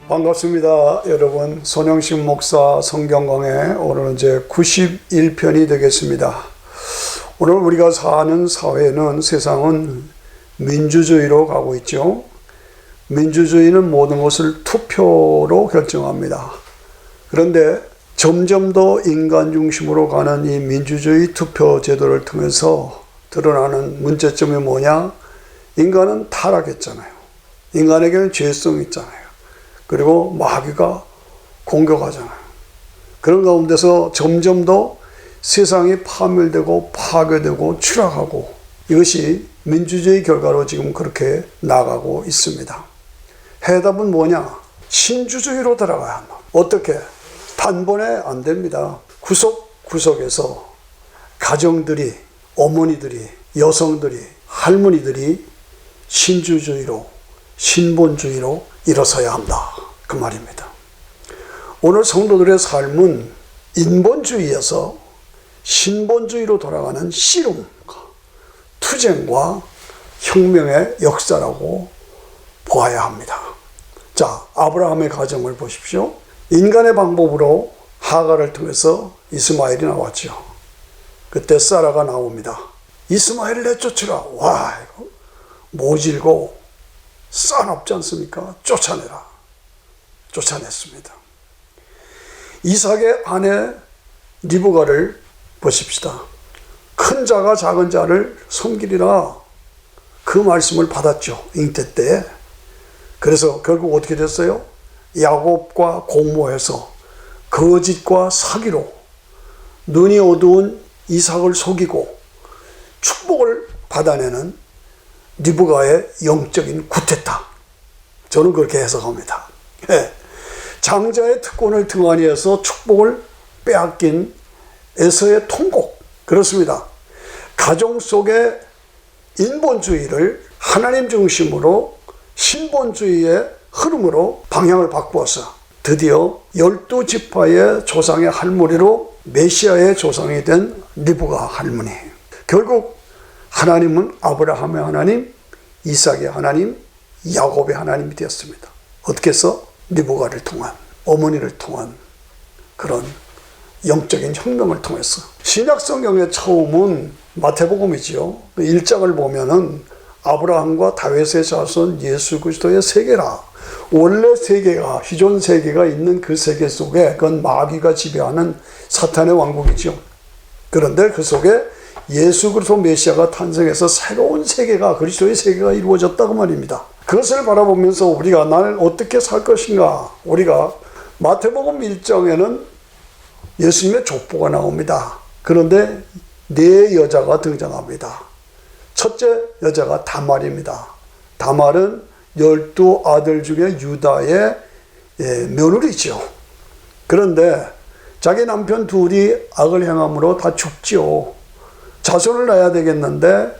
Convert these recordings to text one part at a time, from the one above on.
반갑습니다. 여러분, 손영식 목사 성경강의 오늘은 이제 91편이 되겠습니다. 오늘 우리가 사는 사회는, 세상은 민주주의로 가고 있죠. 민주주의는 모든 것을 투표로 결정합니다. 그런데 점점 더 인간 중심으로 가는 이 민주주의 투표 제도를 통해서 드러나는 문제점이 뭐냐? 인간은 타락했잖아요. 인간에게는 죄성이 있잖아요. 그리고 마귀가 공격하잖아요. 그런 가운데서 점점 더 세상이 파멸되고 파괴되고 추락하고, 이것이 민주주의 결과로 지금 그렇게 나가고 있습니다. 해답은 뭐냐? 신주주의로 들어가야 한다. 어떻게? 단번에 안 됩니다. 구석구석에서 가정들이, 어머니들이, 여성들이, 할머니들이 신주주의로, 신본주의로 일어서야 한다, 그 말입니다. 오늘 성도들의 삶은 인본주의에서 신본주의로 돌아가는 씨름과 투쟁과 혁명의 역사라고 보아야 합니다. 자, 아브라함의 가정을 보십시오. 인간의 방법으로 하갈을 통해서 이스마엘이 나왔죠. 그때 사라가 나옵니다. 이스마엘을 내쫓으라. 와, 이거 모질고 싸납지 않습니까? 쫓아내라. 쫓아냈습니다. 이삭의 아내 리브가를 보십시다. 큰 자가 작은 자를 섬기리라, 그 말씀을 받았죠, 잉태 때에. 그래서 결국 어떻게 됐어요? 야곱과 공모해서 거짓과 사기로 눈이 어두운 이삭을 속이고 축복을 받아내는 리브가의 영적인 구태타, 저는 그렇게 해석합니다. 장자의 특권을 등한히 해서 축복을 빼앗긴 에서의 통곡, 그렇습니다. 가정 속의 인본주의를 하나님 중심으로 신본주의의 흐름으로 방향을 바꾸어서 드디어 12지파의 조상의 할머니로 메시아의 조상이 된 리브가 할머니. 결국 하나님은 아브라함의 하나님, 이삭의 하나님, 야곱의 하나님이 되었습니다. 어떻게 해서? 리브가를 통한, 어머니를 통한 그런 영적인 혁명을 통해서. 신약 성경의 처음은 마태복음이지요. 1장을 보면은 아브라함과 다윗의 자손 예수 그리스도의 세계라. 원래 세계가, 기존 세계가 있는 그 세계 속에 그건 마귀가 지배하는 사탄의 왕국이죠. 그런데 그 속에 예수 그리스도 메시아가 탄생해서 새로운 세계가, 그리스도의 세계가 이루어졌다고 말입니다. 그것을 바라보면서 우리가 나는 어떻게 살 것인가? 우리가 마태복음 1장에는 예수님의 족보가 나옵니다. 그런데 네 여자가 등장합니다. 첫째 여자가 다말입니다. 다말은 12아들 중에 유다의 며느리죠. 그런데 자기 남편 둘이 악을 행함으로 다 죽지요. 자손을 낳아야 되겠는데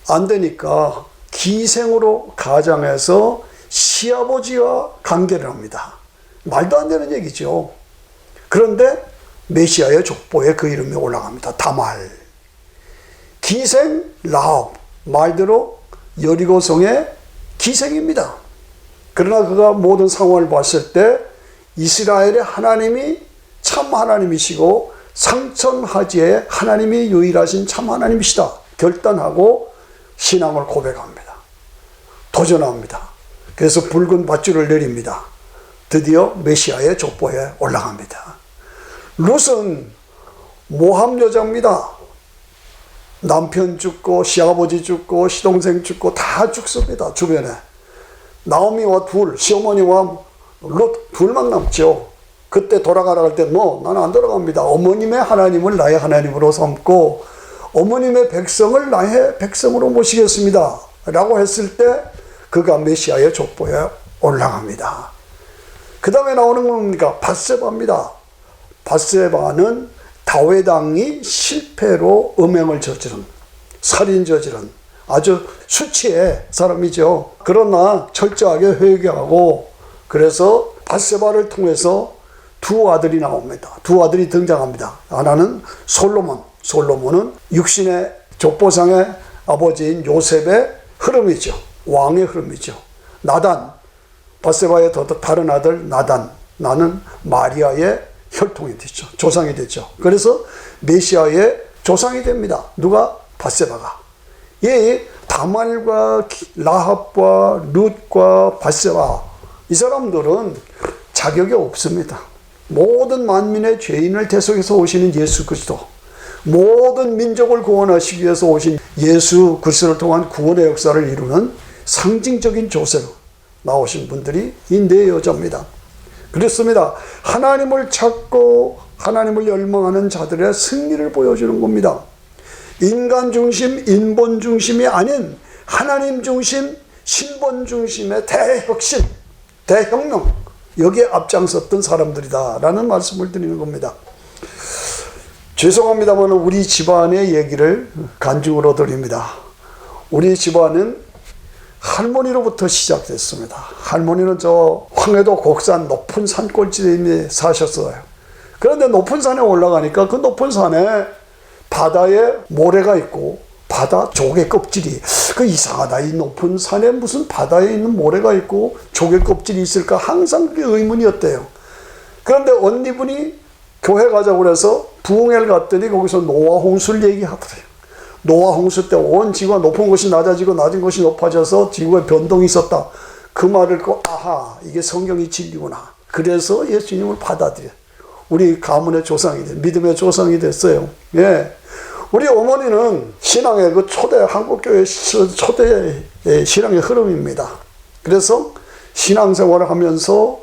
안 되니까 기생으로 가장해서 시아버지와 관계를 합니다. 말도 안 되는 얘기죠. 그런데 메시아의 족보에 그 이름이 올라갑니다. 다말. 기생 라합, 말대로 여리고성의 기생입니다. 그러나 그가 모든 상황을 봤을 때 이스라엘의 하나님이 참 하나님이시고 상천하지의 하나님이 유일하신 참 하나님이시다 결단하고 신앙을 고백합니다. 도전합니다. 그래서 붉은 밧줄을 내립니다. 드디어 메시아의 족보에 올라갑니다. 룻은 모함 여자입니다. 남편 죽고 시아버지 죽고 시동생 죽고 다 죽습니다. 주변에 나오미와 시어머니와 룻 둘만 남죠. 그때 돌아가라 할 때 나는 안 돌아갑니다. 어머님의 하나님을 나의 하나님으로 삼고 어머님의 백성을 나의 백성으로 모시겠습니다 라고 했을 때 그가 메시아의 족보에 올라갑니다. 그 다음에 나오는 겁니까? 밧세바입니다. 밧세바는 다윗 왕이 실패로 음행을 저지른, 살인 저지른 아주 수치의 사람이죠. 그러나 철저하게 회개하고, 그래서 밧세바를 통해서 두 아들이 나옵니다. 두 아들이 등장합니다. 하나는 솔로몬. 솔로몬은 육신의 족보상의 아버지인 요셉의 흐름이죠. 왕의 흐름이죠. 나단, 밧세바의 다른 아들 나단, 나는 마리아의 혈통이 됐죠. 조상이 됐죠. 그래서 메시아의 조상이 됩니다. 누가? 밧세바가. 이 다말과 라합과 룻과 밧세바, 이 사람들은 자격이 없습니다. 모든 만민의 죄인을 대속해서 오시는 예수 그리스도, 모든 민족을 구원하시기 위해서 오신 예수 그리스도를 통한 구원의 역사를 이루는 상징적인 조세로 나오신 분들이 이 네 여자입니다. 그렇습니다. 하나님을 찾고 하나님을 열망하는 자들의 승리를 보여주는 겁니다. 인간 중심, 인본 중심이 아닌 하나님 중심, 신본 중심의 대혁신, 대혁명, 여기에 앞장섰던 사람들이다라는 말씀을 드리는 겁니다. 죄송합니다만 우리 집안의 얘기를 간증으로 드립니다. 우리 집안은 할머니로부터 시작됐습니다. 할머니는 저 황해도 곡산 높은 산골지대에 사셨어요. 그런데 높은 산에 올라가니까 그 높은 산에 바다에 모래가 있고 바다 조개 껍질이, 그 이상하다, 이 높은 산에 무슨 바다에 있는 모래가 있고 조개 껍질이 있을까, 항상 그게 의문이었대요. 그런데 언니분이 교회 가자고 그래서 부흥회를 갔더니 거기서 노아 홍수를 얘기하더래요. 노아 홍수 때 온 지구가 높은 곳이 낮아지고 낮은 곳이 높아져서 지구에 변동이 있었다. 그 말을 듣고 아하, 이게 성경이 진리구나. 그래서 예수님을 받아들여 우리 가문의 조상이 돼, 믿음의 조상이 됐어요. 예. 우리 어머니는 신앙의 그 초대, 한국교회 초대 신앙의 흐름입니다. 그래서 신앙생활을 하면서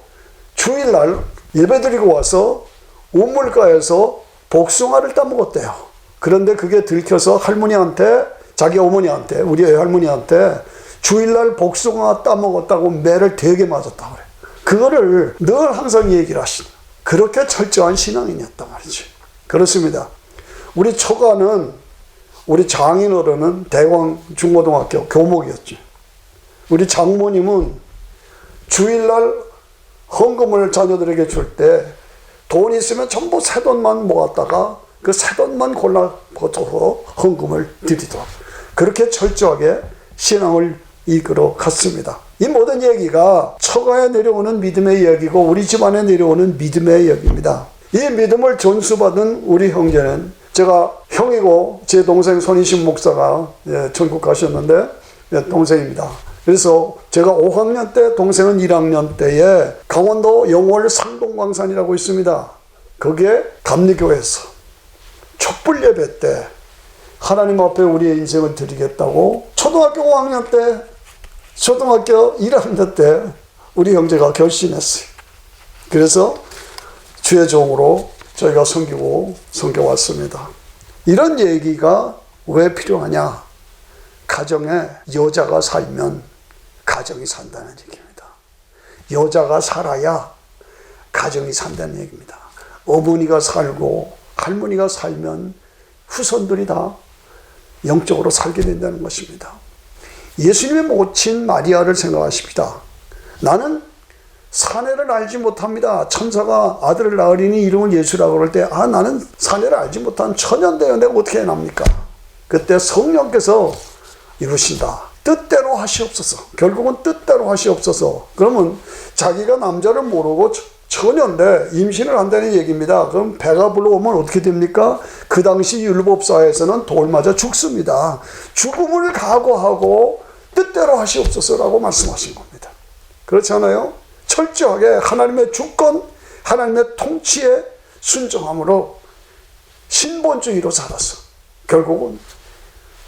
주일날 예배드리고 와서 우물가에서 복숭아를 따먹었대요. 그런데 그게 들켜서 할머니한테, 자기 어머니한테, 우리 할머니한테 주일날 복숭아 따먹었다고 매를 되게 맞았다고 그래요. 그거를 늘 항상 얘기를 하시는, 그렇게 철저한 신앙인이었단 말이죠. 그렇습니다. 우리 처가는, 우리 장인어른은 대광 중고등학교 교목이었죠. 우리 장모님은 주일날 헌금을 자녀들에게 줄 때 돈 있으면 전부 새돈만 모았다가 그 새돈만 골라 벗어서 헌금을 드리도록, 그렇게 철저하게 신앙을 이끌어 갔습니다. 이 모든 얘기가 처가에 내려오는 믿음의 이야기고 우리 집안에 내려오는 믿음의 이야기입니다. 이 믿음을 전수받은 우리 형제는, 제가 형이고 제 동생 손희신 목사가 천국 가셨는데 동생입니다. 그래서 제가 5학년 때, 동생은 1학년 때에 강원도 영월 상동광산이라고 있습니다. 거기에 감리교회에서 촛불 예배 때 하나님 앞에 우리의 인생을 드리겠다고 초등학교 5학년 때, 초등학교 1학년 때 우리 형제가 결심했어요. 그래서 주의 종으로 저희가 섬겨왔습니다. 이런 얘기가 왜 필요하냐? 가정에 여자가 살면 가정이 산다는 얘기입니다. 여자가 살아야 가정이 산다는 얘기입니다. 어머니가 살고 할머니가 살면 후손들이 다 영적으로 살게 된다는 것입니다. 예수님의 모친 마리아를 생각하십시다. 나는 사내를 알지 못합니다. 천사가 아들을 낳으리니 이름을 예수라고 그럴 때, 나는 사내를 알지 못한 처녀인데요, 내가 어떻게 해납니까? 그때 성령께서 이루신다. 뜻대로 하시옵소서. 결국은 뜻대로 하시옵소서. 그러면 자기가 남자를 모르고 처녀인데 임신을 한다는 얘기입니다. 그럼 배가 불러오면 어떻게 됩니까? 그 당시 율법사에서는 돌 맞아 죽습니다. 죽음을 각오하고 뜻대로 하시옵소서라고 말씀하신 겁니다. 그렇지 않아요? 철저하게 하나님의 주권, 하나님의 통치에 순종함으로 신본주의로 살아서 결국은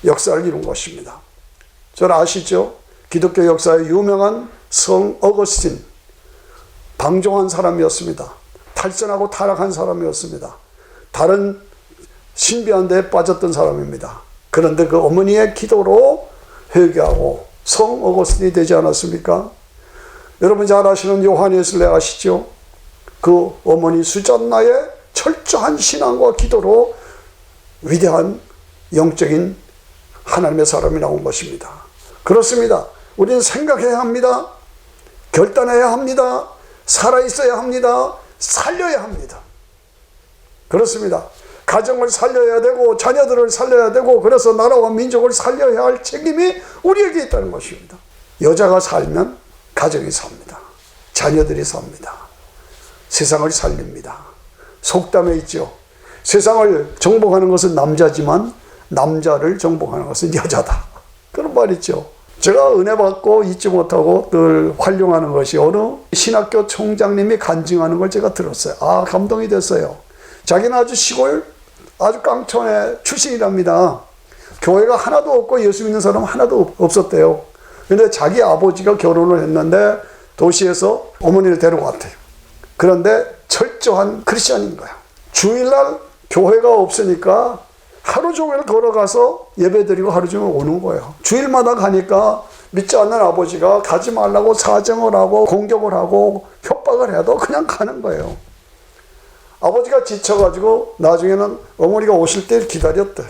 역사를 이룬 것입니다. 저는 아시죠? 기독교 역사의 유명한 성 어거스틴, 방종한 사람이었습니다. 탈선하고 타락한 사람이었습니다. 다른 신비한 데에 빠졌던 사람입니다. 그런데 그 어머니의 기도로 회개하고 성 어거스틴이 되지 않았습니까? 여러분 잘 아시는 요한예슬레 아시죠? 그 어머니 수잔나의 철저한 신앙과 기도로 위대한 영적인 하나님의 사람이 나온 것입니다. 그렇습니다. 우리는 생각해야 합니다. 결단해야 합니다. 살아있어야 합니다. 살려야 합니다. 그렇습니다. 가정을 살려야 되고 자녀들을 살려야 되고, 그래서 나라와 민족을 살려야 할 책임이 우리에게 있다는 것입니다. 여자가 살면 가정이 삽니다. 자녀들이 삽니다. 세상을 살립니다. 속담에 있죠. 세상을 정복하는 것은 남자지만 남자를 정복하는 것은 여자다. 그런 말 있죠. 제가 은혜 받고 잊지 못하고 늘 활용하는 것이 어느 신학교 총장님이 간증하는 걸 제가 들었어요. 아, 감동이 됐어요. 자기는 아주 시골, 아주 깡촌의 출신이랍니다. 교회가 하나도 없고 예수 믿는 사람 하나도 없었대요. 근데 자기 아버지가 결혼을 했는데 도시에서 어머니를 데려왔대요. 그런데 철저한 크리스천인 거야. 주일날 교회가 없으니까 하루 종일 걸어가서 예배드리고 하루 종일 오는 거예요. 주일마다 가니까 믿지 않는 아버지가 가지 말라고 사정을 하고 공격을 하고 협박을 해도 그냥 가는 거예요. 아버지가 지쳐가지고 나중에는 어머니가 오실 때 기다렸대.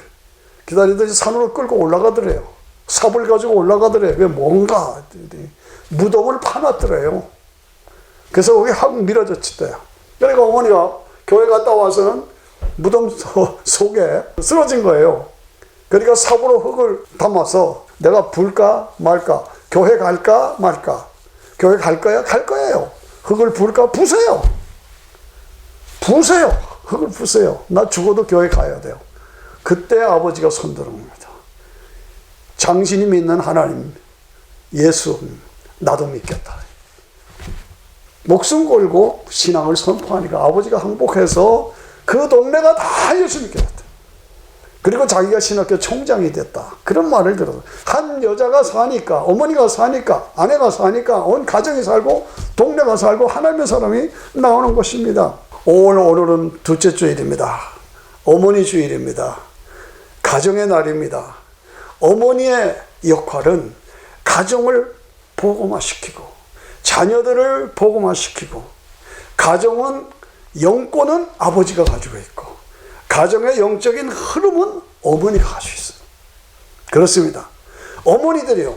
기다리더니 산으로 끌고 올라가더래요. 삽을 가지고 올라가더래요. 왜 뭔가 무덤을 파놨더래요. 그래서 거기 확 밀어졌대요. 그러니까 어머니가 교회 갔다 와서는 무덤 속에 쓰러진 거예요. 그러니까 삽으로 흙을 담아서 내가 불까 말까, 교회 갈까 말까, 교회 갈 거야? 갈 거예요. 흙을 부을까? 부세요. 부세요. 흙을 부세요. 나 죽어도 교회 가야 돼요. 그때 아버지가 손드는 겁니다. 당신이 믿는 하나님, 예수, 나도 믿겠다. 목숨 걸고 신앙을 선포하니까 아버지가 항복해서 그 동네가 다 예수 믿게 됐다. 그리고 자기가 신학교 총장이 됐다. 그런 말을 들어서 한 여자가 사니까, 어머니가 사니까, 아내가 사니까 온 가정이 살고 동네가 살고 하나님의 사람이 나오는 것입니다. 오늘은 둘째 주일입니다. 어머니 주일입니다. 가정의 날입니다. 어머니의 역할은 가정을 복음화시키고 자녀들을 복음화시키고, 가정은 영권은 아버지가 가지고 있고 가정의 영적인 흐름은 어머니가 가지고 있어요. 그렇습니다. 어머니들이요,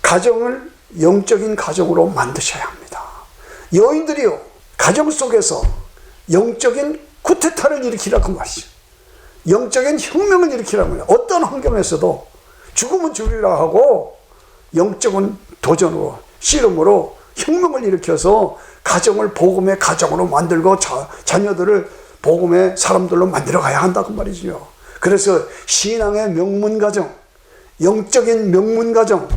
가정을 영적인 가정으로 만드셔야 합니다. 여인들이요, 가정 속에서 영적인 쿠데타를 일으키라고 말이죠. 영적인 혁명을 일으키라고 말이에요. 어떤 환경에서도 죽으면 죽으리라 하고 영적인 도전으로, 씨름으로 혁명을 일으켜서 가정을 복음의 가정으로 만들고 자녀들을 복음의 사람들로 만들어 가야 한다고 말이죠. 그래서 신앙의 명문가정, 영적인 명문가정,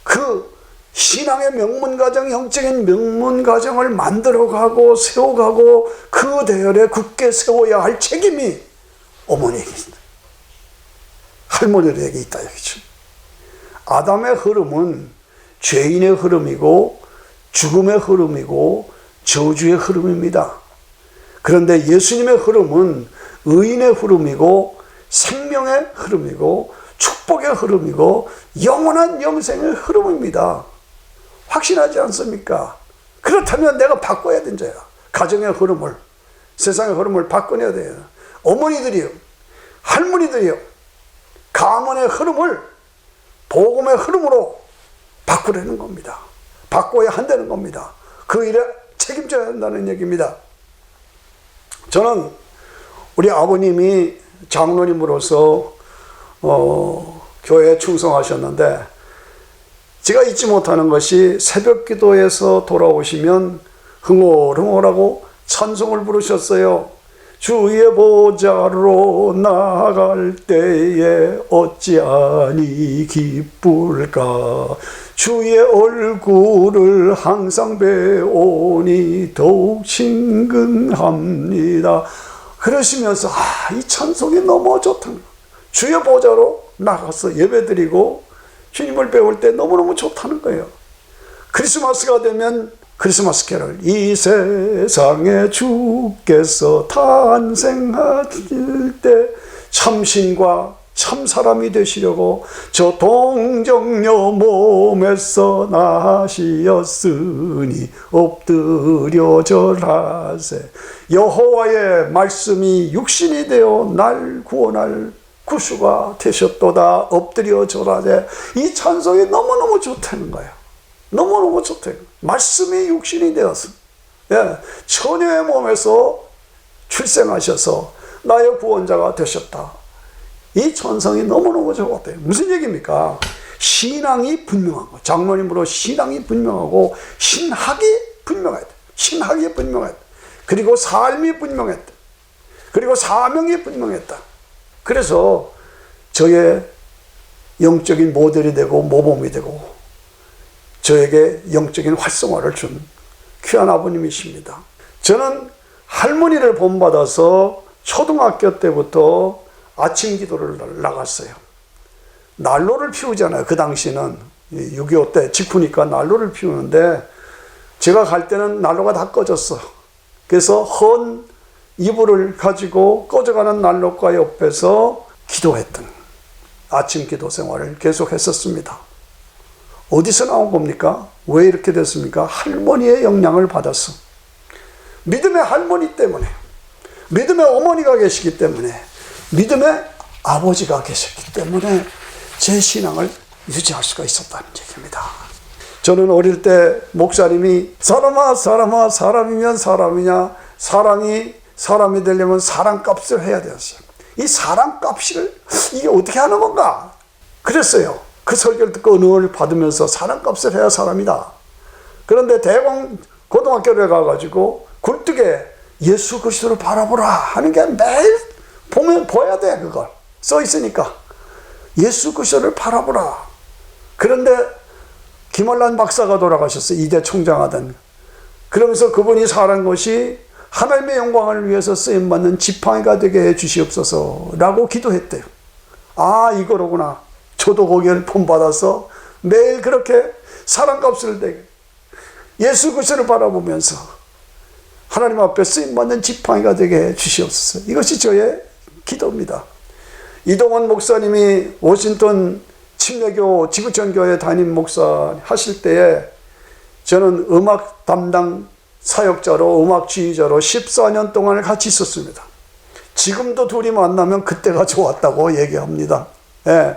그 신앙의 명문가정, 영적인 명문가정을 만들어가고 세워가고 그 대열에 굳게 세워야 할 책임이 어머니에게 있다. 할머니에게 있다 여기죠. 아담의 흐름은 죄인의 흐름이고 죽음의 흐름이고 저주의 흐름입니다. 그런데 예수님의 흐름은 의인의 흐름이고 생명의 흐름이고 축복의 흐름이고 영원한 영생의 흐름입니다. 확신하지 않습니까? 그렇다면 내가 바꿔야 된다야. 가정의 흐름을, 세상의 흐름을 바꿔내야 돼요. 어머니들이요, 할머니들이요, 가문의 흐름을 복음의 흐름으로 바꾸려는 겁니다. 바꿔야 한다는 겁니다. 그 일에 책임져야 한다는 얘기입니다. 저는 우리 아버님이 장로님으로서 교회에 충성하셨는데, 제가 잊지 못하는 것이 새벽 기도에서 돌아오시면 흥얼흥얼하고 찬송을 부르셨어요. 주의 보좌로 나아갈 때에 어찌하니 기쁠까, 주의 얼굴을 항상 배우니 더욱 친근합니다. 그러시면서 이 찬송이 너무 좋다. 주의 보좌로 나가서 예배드리고 주님을 배울 때 너무너무 좋다는 거예요. 크리스마스가 되면 크리스마스 캐럴, 이 세상에 주께서 탄생하실 때 참신과 참사람이 되시려고 저 동정녀 몸에서 나시었으니 엎드려 절하세. 여호와의 말씀이 육신이 되어 날 구원할 구주가 되셨도다. 엎드려 절하세. 이 찬송이 너무너무 좋다는 거예요. 너무너무 좋대요. 말씀이 육신이 되어서, 처녀의 몸에서 출생하셔서 나의 구원자가 되셨다. 이 찬송이 너무너무 좋았대요. 무슨 얘기입니까? 신앙이 분명한 거. 장로님으로 신앙이 분명하고 신학이 분명했다. 신학이 분명했다. 그리고 삶이 분명했다. 그리고 사명이 분명했다. 그래서 저의 영적인 모델이 되고 모범이 되고 저에게 영적인 활성화를 준 귀한 아버님이십니다. 저는 할머니를 본받아서 초등학교 때부터 아침 기도를 나갔어요. 난로를 피우잖아요. 그 당시는 6.25 때 직후니까 난로를 피우는데 제가 갈 때는 난로가 다 꺼졌어. 그래서 헌 이불을 가지고 꺼져가는 난로가 옆에서 기도했던 아침 기도 생활을 계속 했었습니다. 어디서 나온 겁니까? 왜 이렇게 됐습니까? 할머니의 영향을 받았어. 믿음의 할머니 때문에, 믿음의 어머니가 계시기 때문에, 믿음의 아버지가 계셨기 때문에 제 신앙을 유지할 수가 있었다는 얘기입니다. 저는 어릴 때 목사님이 사람아 사람아 사람이면 사람이냐, 사랑이 사람이 되려면 사랑값을 해야 되었어요. 이 사랑값을 이게 어떻게 하는 건가 그랬어요. 그 설교를 듣고 은혜를 받으면서 사랑값을 해야 사람이다. 그런데 대공 고등학교에 가가지고 굴뚝에 예수 그리스도를 바라보라 하는 게 매일 보면 보여야 돼. 그걸 써 있으니까 예수 그리스도를 바라보라. 그런데 김월란 박사가 돌아가셨어요. 이대 총장하던. 그러면서 그분이 살한 것이 하나님의 영광을 위해서 쓰임받는 지팡이가 되게 해 주시옵소서 라고 기도했대요. 아, 이거로구나. 저도 거기를 본받아서 매일 그렇게 사랑값을 내게 예수 그리스도를 바라보면서 하나님 앞에 쓰임받는 지팡이가 되게 해 주시옵소서. 이것이 저의 기도입니다. 이동원 목사님이 워싱턴 침례교 지구촌교회 담임 목사 하실 때에 저는 음악 담당 사역자로 음악 지휘자로 14년 동안을 같이 있었습니다. 지금도 둘이 만나면 그때가 좋았다고 얘기합니다. 예.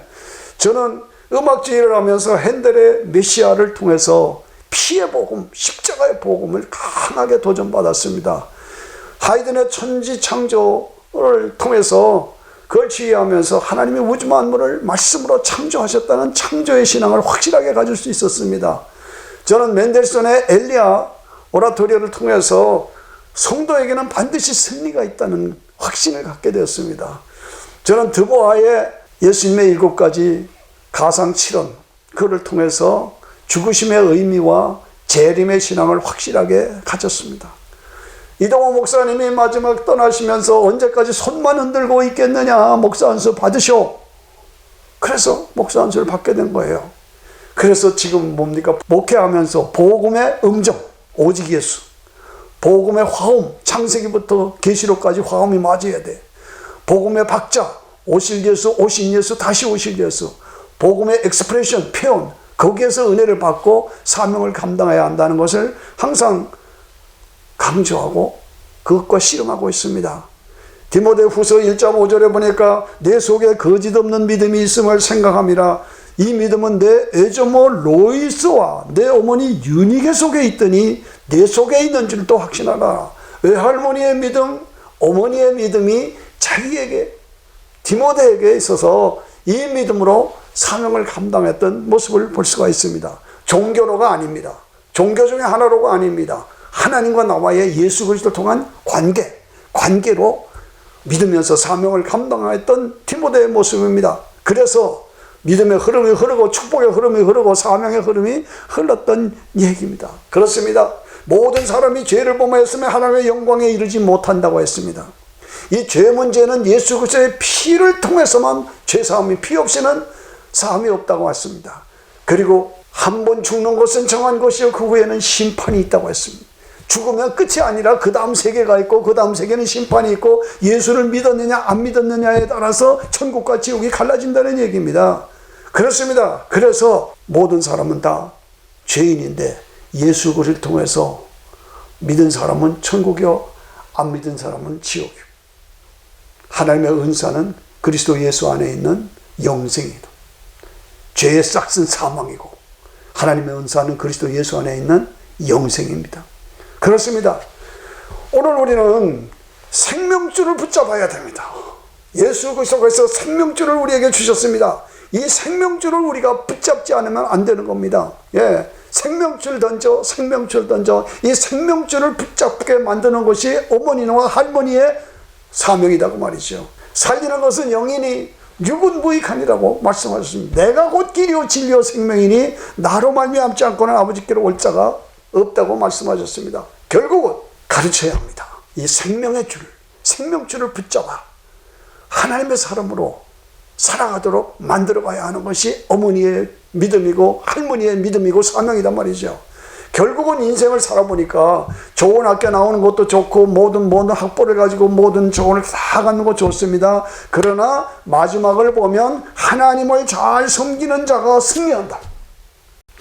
저는 음악 지휘를 하면서 핸델의 메시아를 통해서 피의 복음, 십자가의 복음을 강하게 도전받았습니다. 하이든의 천지창조를 통해서 그걸 지휘하면서 하나님이 우주 만물을 말씀으로 창조하셨다는 창조의 신앙을 확실하게 가질 수 있었습니다. 저는 맨델슨의 엘리야 오라토리오를 통해서 성도에게는 반드시 승리가 있다는 확신을 갖게 되었습니다. 저는 드보아의 예수님의 7가지 가상 7원 그를 통해서 죽으심의 의미와 재림의 신앙을 확실하게 가졌습니다. 이동호 목사님이 마지막 떠나시면서 언제까지 손만 흔들고 있겠느냐, 목사 안수 받으쇼. 그래서 목사 안수를 받게 된 거예요. 그래서 지금 뭡니까? 목회하면서 복음의 음정, 오직 예수, 복음의 화음, 창세기부터 계시록까지 화음이 맞아야 돼. 복음의 박자, 오실 예수, 오신 예수, 다시 오실 예수, 복음의 엑스프레션, 표현, 거기에서 은혜를 받고 사명을 감당해야 한다는 것을 항상 강조하고 그것과 씨름하고 있습니다. 디모데후서 1장 5절에 보니까 내 속에 거짓 없는 믿음이 있음을 생각함이라. 이 믿음은 내 애조모 로이스와 내 어머니 유니게 속에 있더니 내 속에 있는 줄도 확신하라. 외할머니의 믿음, 어머니의 믿음이 자기에게 디모데에게 있어서 이 믿음으로 사명을 감당했던 모습을 볼 수가 있습니다. 종교로가 아닙니다. 종교 중에 하나로가 아닙니다. 하나님과 나와의 예수 그리스도를 통한 관계로 믿으면서 사명을 감당했던 디모데의 모습입니다. 그래서 믿음의 흐름이 흐르고 축복의 흐름이 흐르고 사명의 흐름이 흘렀던 얘기입니다. 그렇습니다. 모든 사람이 죄를 범하였으면 하나님의 영광에 이르지 못한다고 했습니다. 이 죄 문제는 예수 그리스도의 피를 통해서만 죄사함이 피 없이는 사함이 없다고 했습니다. 그리고 한 번 죽는 것은 정한 것이요 그 후에는 심판이 있다고 했습니다. 죽으면 끝이 아니라 그 다음 세계가 있고 그 다음 세계는 심판이 있고 예수를 믿었느냐 안 믿었느냐에 따라서 천국과 지옥이 갈라진다는 얘기입니다. 그렇습니다. 그래서 모든 사람은 다 죄인인데 예수 그리스도를 통해서 믿은 사람은 천국이요 안 믿은 사람은 지옥이요. 하나님의 은사는 그리스도 예수 안에 있는 영생이다. 죄의 싹은 사망이고 하나님의 은사는 그리스도 예수 안에 있는 영생입니다. 그렇습니다. 오늘 우리는 생명줄을 붙잡아야 됩니다. 예수 그리스도께서 생명줄을 우리에게 주셨습니다. 이 생명줄을 우리가 붙잡지 않으면 안 되는 겁니다. 예. 생명줄 던져, 생명줄 던져. 이 생명줄을 붙잡게 만드는 것이 어머니와 할머니의 사명이라고 말이죠. 살리는 것은 영이니 육은 무익하니라고 말씀하셨습니다. 내가 곧 길이요 진리요 생명이니 나로 말미암지 않고는 아버지께로 올 자가 없다고 말씀하셨습니다. 결국은 가르쳐야 합니다. 이 생명의 줄, 생명줄을 붙잡아 하나님의 사람으로 살아가도록 만들어가야 하는 것이 어머니의 믿음이고 할머니의 믿음이고 사명이란 말이죠. 결국은 인생을 살아보니까 좋은 학교 나오는 것도 좋고 모든 학벌을 가지고 모든 조언을 다 갖는 거 좋습니다. 그러나 마지막을 보면 하나님을 잘 섬기는 자가 승리한다.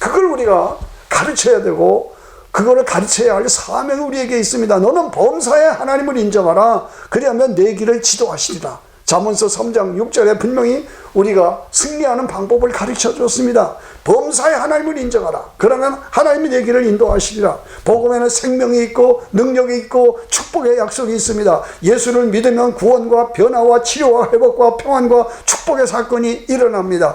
그걸 우리가 가르쳐야 되고 그거를 가르쳐야 할 사명이 우리에게 있습니다. 너는 범사에 하나님을 인정하라. 그리하면 내 길을 지도하시리라. 잠언서 3장 6절에 분명히 우리가 승리하는 방법을 가르쳐 줬습니다. 범사에 하나님을 인정하라. 그러면 하나님이 내 길을 인도하시리라. 복음에는 생명이 있고 능력이 있고 축복의 약속이 있습니다. 예수를 믿으면 구원과 변화와 치료와 회복과 평안과 축복의 사건이 일어납니다.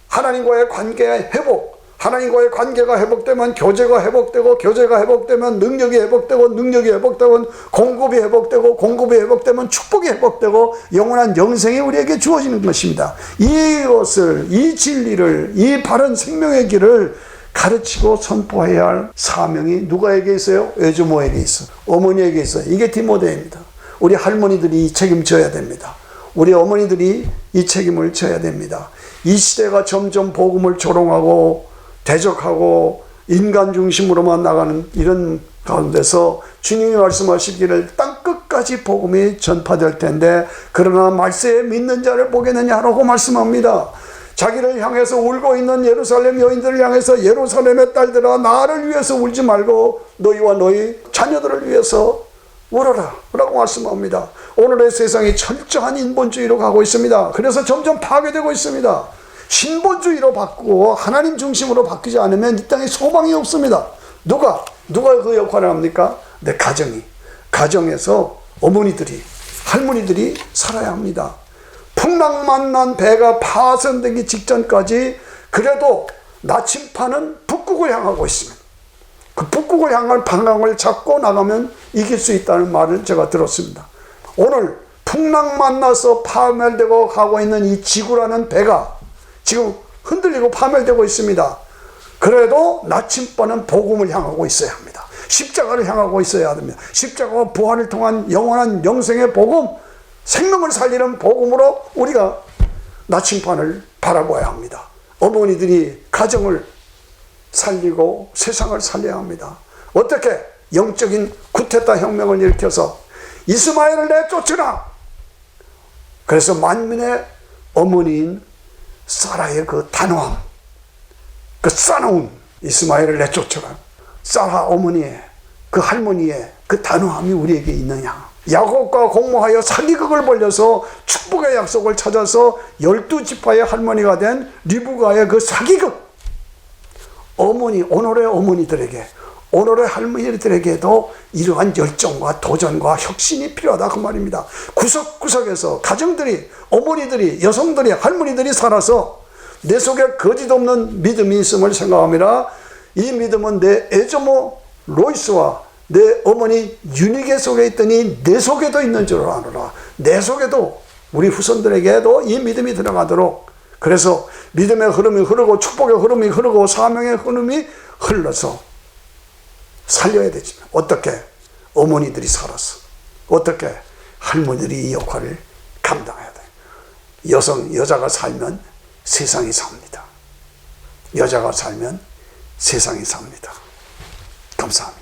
하나님과의 관계의 회복, 하나님과의 관계가 회복되면 교제가 회복되고 교제가 회복되면 능력이 회복되고 능력이 회복되면 공급이 회복되고 공급이 회복되면 축복이 회복되고 영원한 영생이 우리에게 주어지는 것입니다. 이것을, 이 진리를, 이 바른 생명의 길을 가르치고 선포해야 할 사명이 누구에게 있어요? 외조모에게 있어요. 어머니에게 있어요. 이게 디모데입니다. 우리 할머니들이 이 책임을 져야 됩니다. 우리 어머니들이 이 책임을 져야 됩니다. 이 시대가 점점 복음을 조롱하고 대적하고 인간 중심으로만 나가는 이런 가운데서 주님이 말씀하시기를 땅끝까지 복음이 전파될 텐데 그러나 말세에 믿는 자를 보겠느냐라고 말씀합니다. 자기를 향해서 울고 있는 예루살렘 여인들을 향해서 예루살렘의 딸들아 나를 위해서 울지 말고 너희와 너희 자녀들을 위해서 울어라 라고 말씀합니다. 오늘의 세상이 철저한 인본주의로 가고 있습니다. 그래서 점점 파괴되고 있습니다. 신본주의로 바꾸고 하나님 중심으로 바뀌지 않으면 이 땅에 소망이 없습니다. 누가 그 역할을 합니까? 내 가정에서 어머니들이 할머니들이 살아야 합니다. 풍랑만 난 배가 파손되기 직전까지 그래도 나침판은 북극을 향하고 있습니다. 그 북극을 향할 방향을 잡고 나가면 이길 수 있다는 말을 제가 들었습니다. 오늘 풍랑만 나서 파멸되고 가고 있는 이 지구라는 배가 지금 흔들리고 파멸되고 있습니다. 그래도 나침반은 복음을 향하고 있어야 합니다. 십자가를 향하고 있어야 됩니다. 십자가와 부활을 통한 영원한 영생의 복음, 생명을 살리는 복음으로 우리가 나침반을 바라봐야 합니다. 어머니들이 가정을 살리고 세상을 살려야 합니다. 어떻게? 영적인 쿠데타 혁명을 일으켜서 이스마엘을 내쫓으라. 그래서 만민의 어머니인 사라의 그 단호함, 그 싸나운 이스마엘을 내쫓으라. 사라 어머니의 그 할머니의 그 단호함이 우리에게 있느냐. 야곱과 공모하여 사기극을 벌려서 축복의 약속을 찾아서 12지파의 할머니가 된 리브가의 그 사기극. 어머니, 오늘의 어머니들에게, 오늘의 할머니들에게도 이러한 열정과 도전과 혁신이 필요하다 그 말입니다. 구석구석에서 가정들이, 어머니들이, 여성들이, 할머니들이 살아서 내 속에 거짓 없는 믿음이 있음을 생각합니다. 이 믿음은 내 애조모 로이스와 내 어머니 유니게 속에 있더니 내 속에도 있는 줄 아노라. 내 속에도 우리 후손들에게도 이 믿음이 들어가도록, 그래서 믿음의 흐름이 흐르고 축복의 흐름이 흐르고 사명의 흐름이 흘러서 살려야 되지만 어떻게? 어머니들이 살아서, 어떻게? 할머니들이 이 역할을 감당해야 돼. 여자가 살면 세상이 삽니다. 여자가 살면 세상이 삽니다. 감사합니다.